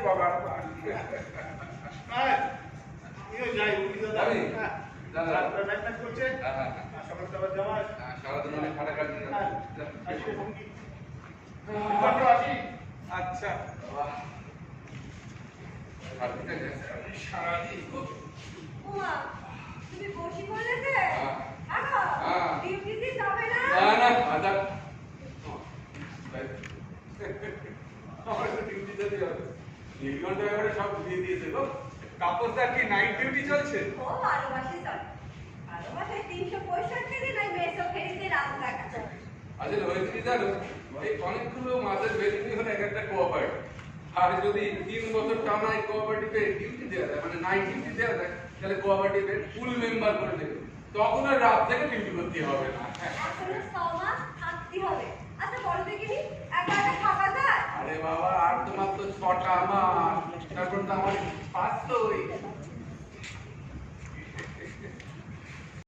পগার আমিও যাই উঠি দাদা রাতটা নাইট করছে সকাল সকাল যাওয়া সারাদিন অনেক খাটাখাটি আসবে সঙ্গী আসি আচ্ছা সারাদিন ওমা তুমি বসি করলে যে ডিউটিতে যাবে না না আদা আমার তো ডিউটি যেতে হবে 2 ঘন্টা এবারে সব দিয়ে দিয়েছে গো তাপসদা কি নাইট ডিউটি চলছে ও 12 মাসে চলে 12 মাসে 365 দিন নাই মেসো ফেরিতে রাত কাটা আসলে হয়েছে কি জানো এই অনেকগুলো মাসের বেতনই হলো এক একটা কোঅপারেটিভ আর যদি 3 বছর টানা এই কোঅপারেটিভে ডিউটি দেওয়া যায় মানে নাইট ডিউটি দেওয়া যায় তাহলে কোঅপারেটিভের ফুল মেম্বার করে দেবে তখন আর রাত থেকে ডিউটি করতে হবে না এখনো 6 মাস থাকতে হবে আচ্ছা বলো দেখিনি একা একা থাকা যায় আরে বাবা আর তো মাত্র 6টা মাস তারপর তো আমার 500